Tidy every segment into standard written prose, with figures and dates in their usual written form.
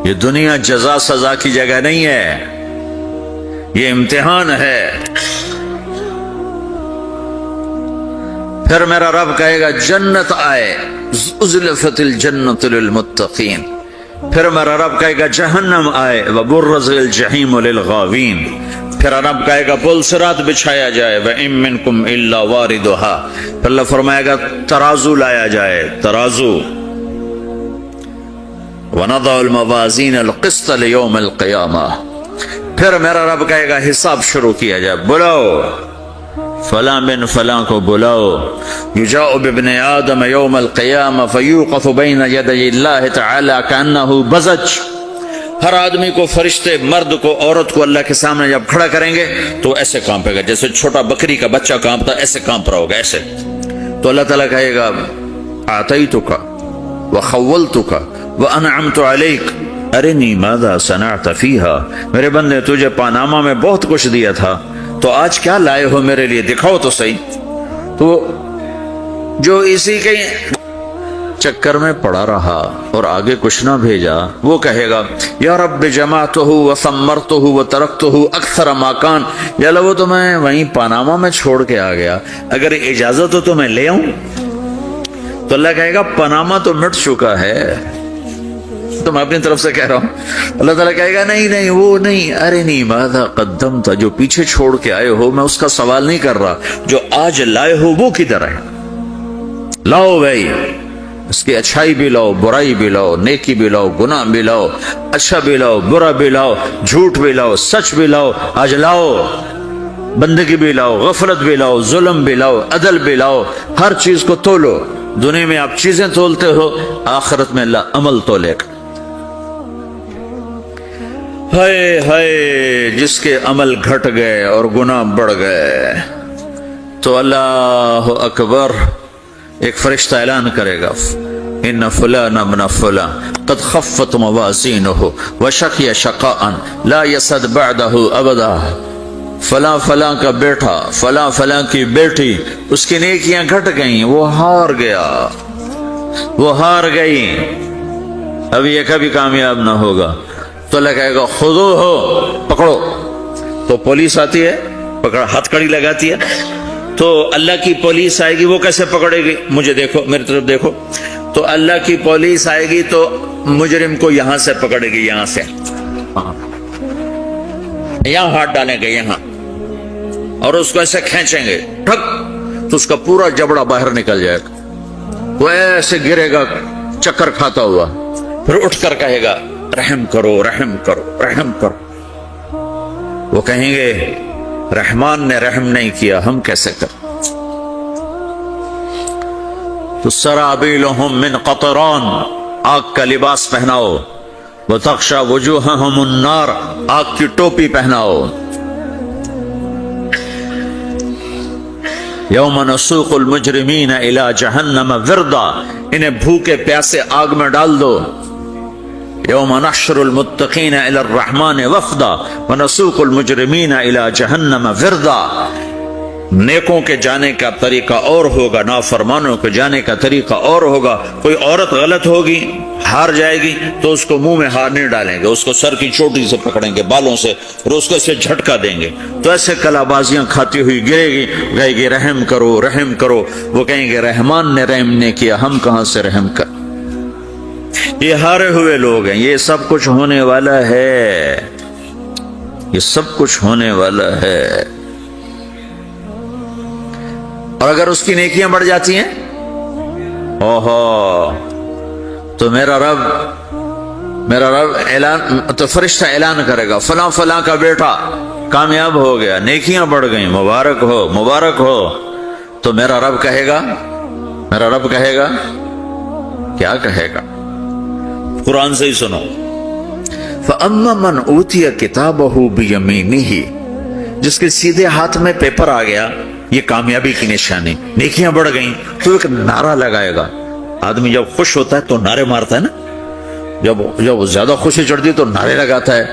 یہ دنیا جزا سزا کی جگہ نہیں ہے، یہ امتحان ہے۔ پھر میرا رب کہے گا جنت آئے، ازلفت الجنت للمتقین۔ پھر میرا رب کہے گا جہنم آئے، وبرز الجحیم للغاوین۔ پھر رب کہے گا پل صراط بچھایا جائے، وَإِن مِّنكُمْ إِلَّا وَارِدُهَا۔ پھر اللہ فرمائے گا ترازو لایا جائے، ترازو۔ وَنَضَعُ الْمَوَازِينَ الْقِسْطَ لِيَوْمِ الْقِيَامَةِ۔ پھر میرا رب کہے گا حساب شروع کیا جائے، بلاؤ فلاں بن فلاں کو بلاؤ۔ یجاء بابن آدم یوم القیامہ فیوقف بین یدی اللہ تعالی کأنہ بزج۔ ہر آدمی کو، فرشتے، مرد کو، عورت کو اللہ کے سامنے جب کھڑا کریں گے تو ایسے کانپے گا جیسے چھوٹا بکری کا بچہ کانپتا، ایسے کانپ رہا ہوگا ایسے۔ تو اللہ تعالیٰ کہے گا اعطیتک وخولتک وانعمت علیک ارنی ماذا صنعت فیہا۔ میرے بندے تجھے پاناما میں بہت کچھ دیا تھا، تو آج کیا لائے ہو میرے لیے، دکھاؤ تو صحیح۔ تو جو اسی کے چکر میں پڑا رہا اور آگے کچھ نہ بھیجا، وہ کہے گا یا رب جمعتہ وثمرتہ وترکتہ اکثر ما کان۔ یا اللہ وہ تو میں وہیں پاناما میں چھوڑ کے آ گیا، اگر اجازت ہو تو میں لے آؤں۔ تو اللہ کہے گا پاناما تو مٹ چکا ہے، تو میں اپنی طرف سے کہہ رہا ہوں۔ اللہ تعالیٰ کہے گا نہیں نہیں وہ نہیں، ارنی ماذا قدمت، جو پیچھے چھوڑ کے آئے ہو میں اس کا سوال نہیں کر رہا، جو آج لائے ہو وہ کدھر ہے، لاؤ بھائی، اس کی اچھائی بھی لاؤ، برائی بھی لاؤ، نیکی بھی لاؤ، گناہ بھی لاؤ، اچھا بھی لاؤ، برا بھی لاؤ، جھوٹ بھی لاؤ، سچ بھی لاؤ، آج لاؤ، بندگی بھی لاؤ، غفلت بھی لاؤ، ظلم بھی لاؤ، عدل بھی لاؤ، ہر چیز کو تولو۔ دنیا میں آپ چیزیں تولتے ہو، آخرت میں اللہ عمل تولے گا۔ ہائے ہائے جس کے عمل گھٹ گئے اور گناہ بڑھ گئے، تو اللہ اکبر، ایک فرشتہ اعلان کرے گا ان فلان ابن فلان قد خفت موازینہ وشقی شقاء لا یسد بعدہ ابدا۔ فلاں فلاں کا بیٹا، فلاں فلاں کی بیٹی، اس کی نیکیاں گھٹ گئیں، وہ ہار گیا، وہ ہار گئی، اب یہ کبھی کامیاب نہ ہوگا۔ تو اللہ کہے گا خودو ہو، پکڑو۔ تو پولیس آتی ہے، پکڑ ہتھ کڑی لگاتی ہے، تو اللہ کی پولیس آئے گی، وہ کیسے پکڑے گی؟ مجھے دیکھو، میری طرف دیکھو۔ تو اللہ کی پولیس آئے گی تو مجرم کو یہاں سے پکڑے گی، یہاں سے، یہاں ہاتھ ڈالیں گے یہاں، اور اس کو ایسے کھینچیں گے ٹھک، تو اس کا پورا جبڑا باہر نکل جائے گا، وہ ایسے گرے گا چکر کھاتا ہوا، پھر اٹھ کر کہے گا رحم کرو، رحم کرو، رحم کرو۔ وہ کہیں گے رحمان نے رحم نہیں کیا، ہم کیسے کریں؟ تو سرابیلہم من قطران، آگ کا لباس پہناؤ، وتغشی وجوہہم النار، آگ کی ٹوپی پہناؤ۔ یوم نسوق المجرمین الی جہنم وردا، انہیں بھوکے پیاسے آگ میں ڈال دو۔ یوم نحشر المتقین الی الرحمن وفدا ونسوق المجرمین الی جہنم وردا۔ نیکوں کے جانے کا طریقہ اور ہوگا، نافرمانوں کے جانے کا طریقہ اور ہوگا۔ کوئی عورت غلط ہوگی، ہار جائے گی، تو اس کو منہ میں ہار نہیں ڈالیں گے، اس کو سر کی چوٹی سے پکڑیں گے، بالوں سے، اور اس کو اسے جھٹکا دیں گے، تو ایسے کلا بازیاں کھاتی ہوئی گرے گی، کہے گی رحم کرو، رحم کرو۔ وہ کہیں گے رحمان نے رحم نہیں کیا، ہم کہاں سے رحم کر۔ یہ ہارے ہوئے لوگ ہیں، یہ سب کچھ ہونے والا ہے، یہ سب کچھ ہونے والا ہے۔ اور اگر اس کی نیکیاں بڑھ جاتی ہیں، اوہو، تو میرا رب اعلان، تو فرشتہ اعلان کرے گا فلاں فلاں کا بیٹا کامیاب ہو گیا، نیکیاں بڑھ گئیں، مبارک ہو، مبارک ہو۔ تو میرا رب کہے گا کیا کہے گا؟ قرآن سے ہی سنو۔ فَأَمَّا مَنْ أُوتِيَ كِتَابَهُ بِيَمِينِهِ، جس کے سیدھے ہاتھ میں پیپر آ گیا، یہ کامیابی کی نشانی، نیکیاں بڑھ گئیں، تو ایک نعرہ لگائے گا۔ آدمی جب خوش ہوتا ہے تو نعرے مارتا ہے نا، جب زیادہ خوشی چڑھتی ہے تو نعرے لگاتا ہے۔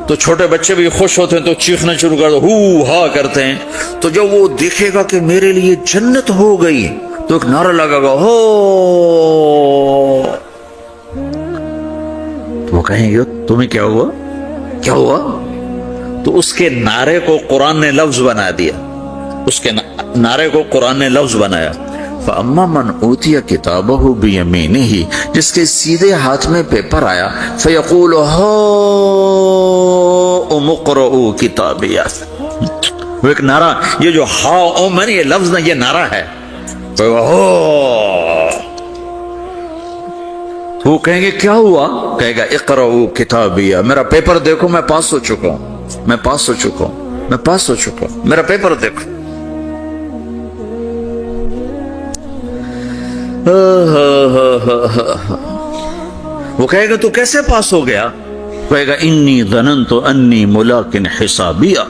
تو چھوٹے بچے بھی خوش ہوتے ہیں تو چیخنا شروع کر دو، ہو ہا کرتے ہیں۔ تو جب وہ دیکھے گا کہ میرے لیے جنت ہو گئی، تو ایک نعرہ لگا گا، ہو، تو وہ کہیں گے تمہیں کیا ہوا، کیا ہوا؟ تو اس کے نعرے کو قرآن نے لفظ بنا دیا، اس کے نعرے کو قرآن نے لفظ بنایا، فَأَمَّا مَنْ أُوتِيَ كِتَابَهُ بِيَمِينِهِ، جس کے سیدھے ہاتھ میں پیپر آیا، فَيَقُولُ هَاؤْمُ اقْرَءُوا كِتَابِيَهْ، وہ ایک نعرہ، یہ جو ہاؤ میں نے یہ لفظ نہ، یہ نعرہ ہے، تو وہ کہیں گے کیا ہوا؟ کہے گا اقرؤوا کتابیہ، میرا پیپر دیکھو، میں پاس ہو چکا ہوں، میں پاس ہو چکا ہوں، میں پاس ہو چکا ہوں، میرا پیپر دیکھو۔ وہ کہے گا تو کیسے پاس ہو گیا؟ کہے گا انی ظننت انی ملاق حسابیہ،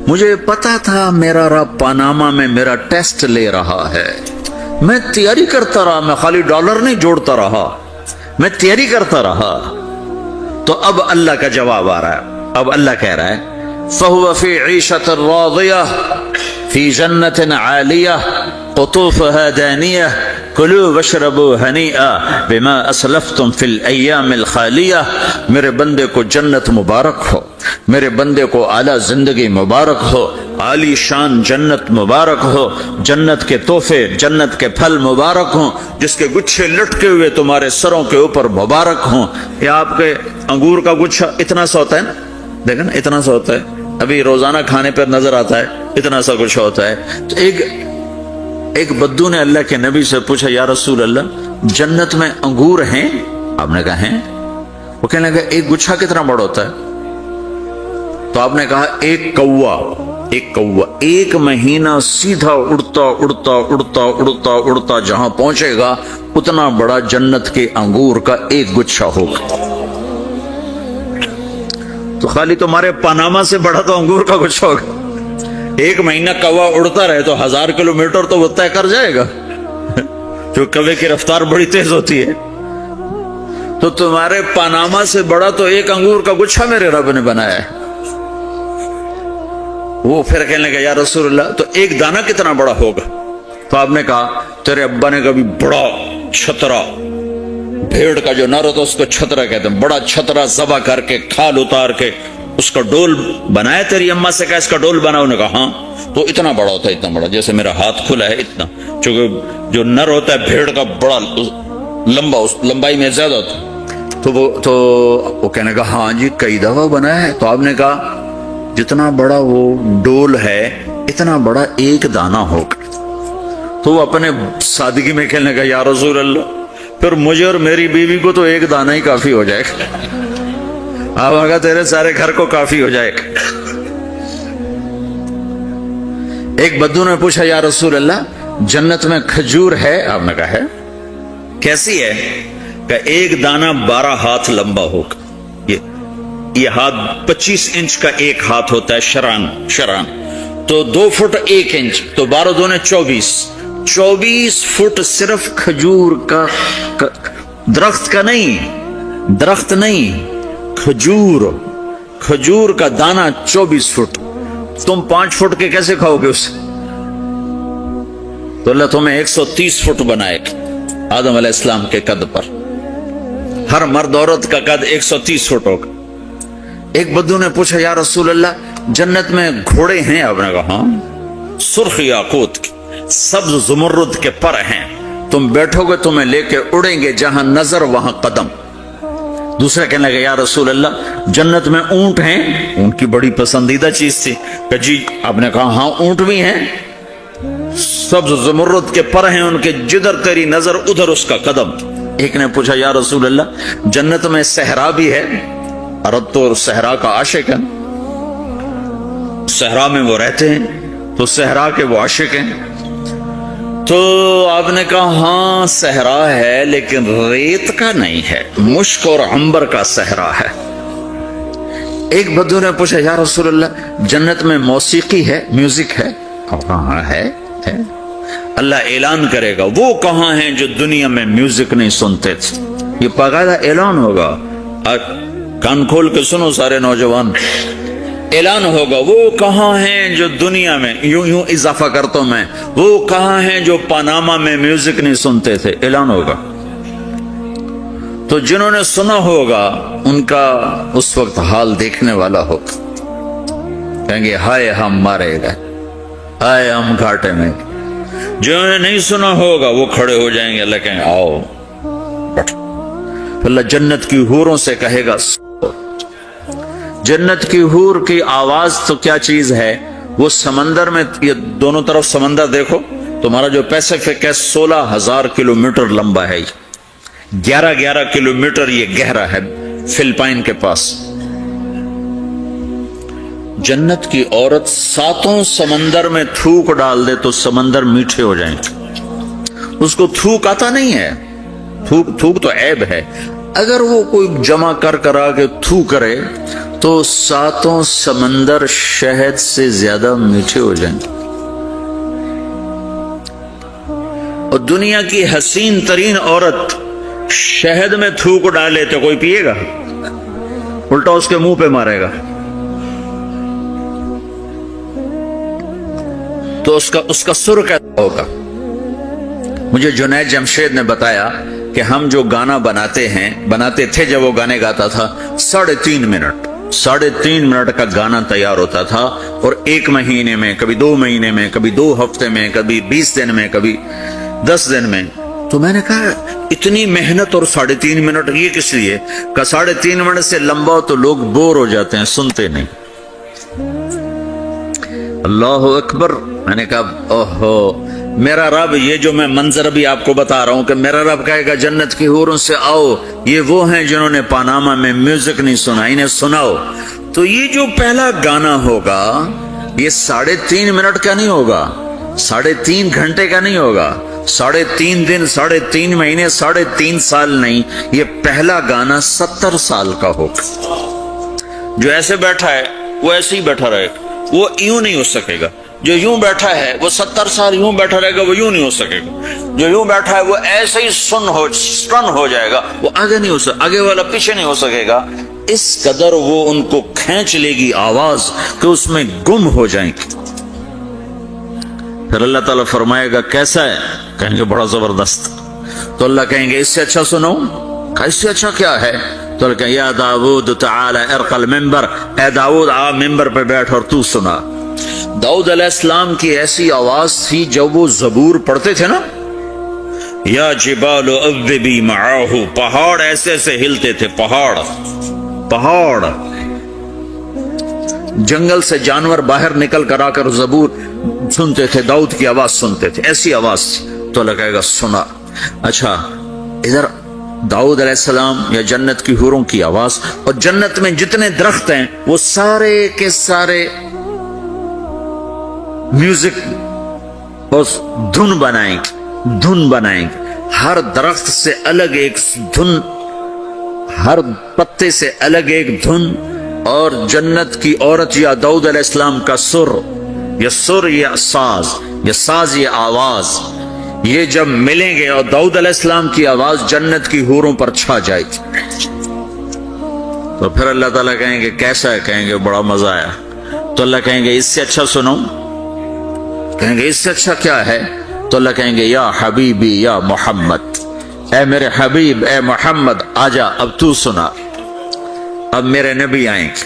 مجھے پتا تھا میرا رب پاناما میں میرا ٹیسٹ لے رہا ہے، میں تیاری کرتا رہا، میں خالی ڈالر نہیں جوڑتا رہا، میں تیاری کرتا رہا۔ تو اب اللہ کا جواب آ رہا ہے، اب اللہ کہہ رہا ہے فَهُوَ فِي عِيشَةٍ رَاضِيَةٍ فِي جَنَّةٍ عَالِيَةٍ قُطُوفُهَا دَانِيَةٌ كُلُوا وَاشْرَبُوا هَنِيئًا بِمَا أَسْلَفْتُمْ فِي الْأَيَّامِ الْخَالِيَةِ، میرے بندے کو جنت مبارک ہو، میرے بندے کو اعلیٰ زندگی مبارک ہو، عالی شان جنت مبارک ہو، جنت کے تحفے، جنت کے پھل مبارک ہوں، جس کے گچھے لٹکے ہوئے تمہارے سروں کے اوپر مبارک ہوں۔ یہ آپ کے انگور کا گچھا اتنا سا ہوتا ہے نا، دیکھیں نا اتنا سا ہوتا ہے، ابھی روزانہ کھانے پر نظر آتا ہے، اتنا سا گچھا ہوتا ہے۔ تو ایک بدو نے اللہ کے نبی سے پوچھا یا رسول اللہ جنت میں انگور ہیں؟ آپ نے کہا ہیں۔ وہ کہنے لگا ایک گچھا کتنا بڑا ہوتا ہے؟ تو آپ نے کہا ایک کوا ایک مہینہ سیدھا اڑتا اڑتا اڑتا اڑتا اڑتا جہاں پہنچے گا اتنا بڑا جنت کے انگور کا ایک گچھا ہوگا۔ تو خالی تمہارے پاناما سے بڑا تو انگور کا گچھا ہوگا، ایک مہینہ کوا اڑتا رہے تو 1000 کلومیٹر تو وہ طے کر جائے گا، جو کوے کی رفتار بڑی تیز ہوتی ہے۔ تو تمہارے پاناما سے بڑا تو ایک انگور کا گچھا میرے رب نے بنایا ہے۔ وہ پھر کہنے لگا یا رسول اللہ تو ایک دانہ کتنا بڑا ہوگا؟ تو آپ نے کہا تیرے ابا نے کبھی بڑا چھترا، بھیڑ کا جو نر ہوتا اس کو چھترا کہتے ہیں، بڑا چھترا ذبح کر کے کھال اتار کے اس کا ڈول بنایا، تیری اماں سے کہا اس کا ڈول بناؤ، نے کہا ہاں، تو اتنا بڑا ہوتا ہے، اتنا بڑا جیسے میرا ہاتھ کھلا ہے اتنا، چونکہ جو نر ہوتا ہے بھیڑ کا بڑا لمبا، اس لمبائی میں زیادہ ہوتا ہے۔ تو وہ کہنے کا ہاں جی کئی دفعہ بنایا ہے۔ تو آپ نے کہا جتنا بڑا وہ ڈول ہے اتنا بڑا ایک دانہ ہوگا۔ تو وہ اپنے سادگی میں کہنے کا یا رسول اللہ پھر مجھے اور میری بیوی کو تو ایک دانہ ہی کافی ہو جائے گا، آپ آگا تیرے سارے گھر کو کافی ہو جائے گا۔ ایک بدو نے پوچھا یا رسول اللہ جنت میں کھجور ہے؟ آپ نے کہا ہے۔ کیسی ہے؟ کہ ایک دانہ 12 ہاتھ لمبا ہوگا، یہ ہاتھ 25 انچ کا ایک ہاتھ ہوتا ہے، شران تو 2 فٹ 1 انچ، تو 12 دونے 24 فٹ صرف کھجور کا، درخت کا نہیں، درخت نہیں، کھجور کا دانہ 24 فٹ، تم 5 فٹ کے کیسے کھاؤ گے اسے؟ تو اللہ تمہیں 130 فٹ بنائے گا آدم علیہ السلام کے قد پر، ہر مرد عورت کا قد 130 فٹ ہوگا۔ ایک بدو نے پوچھا یا رسول اللہ جنت میں گھوڑے ہیں؟ آپ نے کہا ہاں، سرخ یاقوت کے، سبز زمرد کے پر ہیں، تم بیٹھو گے تمہیں لے کے اڑیں گے، جہاں نظر وہاں قدم۔ دوسرا کہنے لگا یا رسول اللہ جنت میں اونٹ ہیں؟ اونٹ کی بڑی پسندیدہ چیز تھی کہ جی، آپ نے کہا ہاں اونٹ بھی ہیں، سبز زمرد کے پر ہیں ان کے، جدھر تیری نظر ادھر اس کا قدم۔ ایک نے پوچھا یا رسول اللہ جنت میں صحرا بھی ہے؟ عرب تو صحرا کا عاشق ہے، صحرا میں وہ رہتے ہیں تو صحرا کے وہ عاشق ہیں۔ تو آپ نے کہا ہاں صحرا ہے لیکن ریت کا نہیں ہے، مشک اور عنبر کا صحرا ہے۔ ایک بدو نے پوچھا یا رسول اللہ جنت میں موسیقی ہے، میوزک ہے؟ کہاں ہے؟ اللہ اعلان کرے گا وہ کہاں ہیں جو دنیا میں میوزک نہیں سنتے تھے، یہ باقاعدہ اعلان ہوگا، کان کھول کے سنو سارے نوجوان، اعلان ہوگا وہ کہاں ہیں جو دنیا میں، یوں اضافہ کرتا ہوں میں، وہ کہاں ہیں جو پاناما میں میوزک نہیں سنتے تھے، اعلان ہوگا۔ تو جنہوں نے سنا ہوگا ان کا اس وقت حال دیکھنے والا ہوگا، کہیں گے ہائے ہم مارے گئے، ہائے ہم گھاٹے میں۔ جنہوں نے نہیں سنا ہوگا وہ کھڑے ہو جائیں گے، اللہ کہیں گے آؤ بیٹھو۔ اللہ جنت کی حوروں سے کہے گا سو۔ جنت کی حور کی آواز تو کیا چیز ہے، وہ سمندر میں، یہ دونوں طرف سمندر دیکھو، تمہارا جو پیسیفک ہے 16,000 کلومیٹر لمبا ہے، 11 کلومیٹر یہ گہرا ہے فلپائن کے پاس۔ جنت کی عورت 7 سمندر میں تھوک ڈال دے تو سمندر میٹھے ہو جائیں گے۔ اس کو تھوک آتا نہیں ہے، تھوک تو عیب ہے، اگر وہ کوئی جمع کر آ کے تھو کرے تو 7 سمندر شہد سے زیادہ میٹھے ہو جائیں گے۔ اور دنیا کی حسین ترین عورت شہد میں تھوک ڈالے تو کوئی پیے گا؟ الٹا اس کے منہ پہ مارے گا۔ تو اس کا سر کیسا ہوگا؟ مجھے جنید جمشید نے بتایا کہ ہم جو گانا بناتے تھے جب وہ گانے گاتا تھا، 3.5 منٹ کا گانا تیار ہوتا تھا، اور 1 مہینے میں، کبھی 2 مہینے میں، کبھی 2 ہفتے میں، کبھی 20 دن میں، کبھی 10 دن میں۔ تو میں نے کہا اتنی محنت اور 3.5 منٹ یہ کس لیے؟ کہ 3.5 منٹ سے لمبا ہو تو لوگ بور ہو جاتے ہیں، سنتے نہیں۔ اللہ اکبر۔ میں نے کہا اوہو، میرا رب، یہ جو میں منظر بھی آپ کو بتا رہا ہوں کہ میرا رب کہے گا جنت کی حوروں سے آؤ، یہ وہ ہیں جنہوں نے پاناما میں میوزک نہیں سنا، انہیں سناؤ۔ تو یہ جو پہلا گانا ہوگا یہ 3.5 منٹ کا نہیں ہوگا، 3.5 گھنٹے کا نہیں ہوگا، 3.5 دن، 3.5 مہینے، 3.5 سال نہیں، یہ پہلا گانا 70 سال کا ہوگا۔ جو ایسے بیٹھا ہے وہ ایسے ہی بیٹھا رہے گا، وہ یوں نہیں ہو سکے گا۔ جو یوں بیٹھا ہے وہ 70 سال یوں بیٹھا رہے گا، وہ یوں نہیں ہو سکے گا۔ جو یوں بیٹھا ہے وہ ایسے ہی سٹن ہو جائے گا، وہ آگے نہیں ہو سکے، آگے والا پیچھے نہیں ہو سکے گا۔ اس قدر وہ ان کو کھینچ لے گی آواز کہ اس میں گم ہو جائیں گے۔ پھر اللہ تعالیٰ فرمائے گا کیسا ہے؟ کہیں گے بڑا زبردست۔ تو اللہ کہیں گے اس سے اچھا سنو۔ اس سے اچھا کیا ہے؟ تو اللہ کہیں یا داؤد تعالی ارقى المنبر، اے داؤد آ ممبر پہ بیٹھ اور تو سنا۔ داؤد علیہ السلام کی ایسی آواز تھی جب وہ زبور پڑھتے تھے نا، یا جبال اوبی معاہ، پہاڑ ایسے ایسے ہلتے تھے، پہاڑ جنگل سے جانور باہر نکل کر آ کر زبور سنتے تھے، داؤد کی آواز سنتے تھے، ایسی آواز تھی۔ تو اللہ کہے گا سنا۔ اچھا ادھر داؤد علیہ السلام یا جنت کی حوروں کی آواز، اور جنت میں جتنے درخت ہیں وہ سارے کے سارے میوزک اور دھن بنائیں گے، ہر درخت سے الگ ایک دھن، ہر پتے سے الگ ایک دھن، اور جنت کی عورت یا داؤد علیہ السلام کا سر یا ساز یہ آواز، یہ جب ملیں گے اور داؤد علیہ السلام کی آواز جنت کی حوروں پر چھا جائے گی، تو پھر اللہ تعالیٰ کہیں گے کیسا ہے؟ کہیں گے بڑا مزہ آیا۔ تو اللہ کہیں گے اس سے اچھا سنو۔ کہیں گے اس سے اچھا کیا ہے؟ تو اللہ کہیں گے یا حبیبی یا محمد، اے میرے حبیب، اے محمد آجا، اب تو سنا۔ اب میرے نبی آئیں گے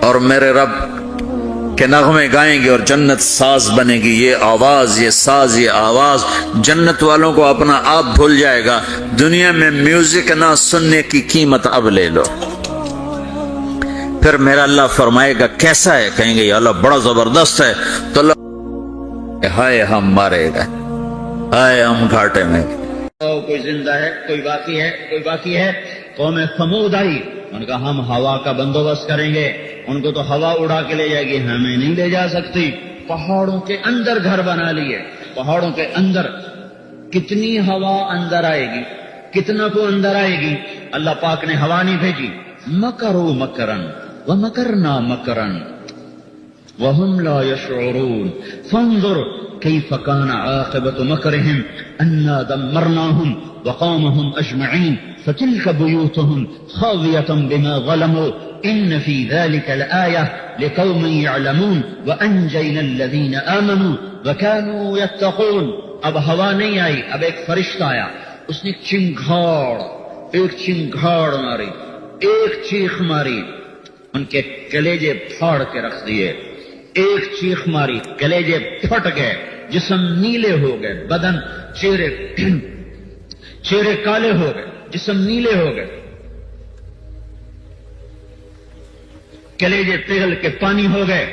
اور میرے رب کے نغمے گائیں گے، اور جنت ساز بنے گی۔ یہ آواز، یہ ساز، یہ آواز جنت والوں کو اپنا آپ بھول جائے گا۔ دنیا میں میوزک نہ سننے کی قیمت اب لے لو۔ پھر میرا اللہ فرمائے گا کیسا ہے؟ کہیں گے یا اللہ بڑا زبردست ہے۔ تو اللہ ہائے ہم مارے گئے، ہائے ہم گھاٹے میں۔ کوئی زندہ ہے، کوئی باقی ہے۔ قوم ثمود آئی، ان کا ہم ہوا کا بندوبست کریں گے، ان کو تو ہوا اڑا کے لے جائے گی، ہمیں نہیں لے جا سکتی۔ پہاڑوں کے اندر گھر بنا لیے، پہاڑوں کے اندر کتنی ہوا اندر آئے گی، کتنا کو اندر آئے گی۔ اللہ پاک نے ہوا نہیں بھیجی۔ مکروا مکرا ومکرنا مکرا وهم لا يشعرون فانظر كيف كان عاقبة مكرهم أنا دمرناهم وقومهم أجمعين فتلك بيوتهم خاوية بما ظلموا إن في ذلك لآية لقوم يعلمون وأنجينا الذين آمنوا وكانوا يتقون۔ اب ہوا نہیں آئی، اب ایک فرشتہ آیا، اس نے ایک چنگھاڑ ماری، ایک چیخ ماری، ان کے کلیجے پھاڑ کے رکھ دیے، ایک چیخ ماری، کلیجے پھٹ گئے، جسم نیلے ہو گئے، بدن چہرے کالے ہو گئے، جسم نیلے ہو گئے، کلیجے پگھل کے پانی ہو گئے،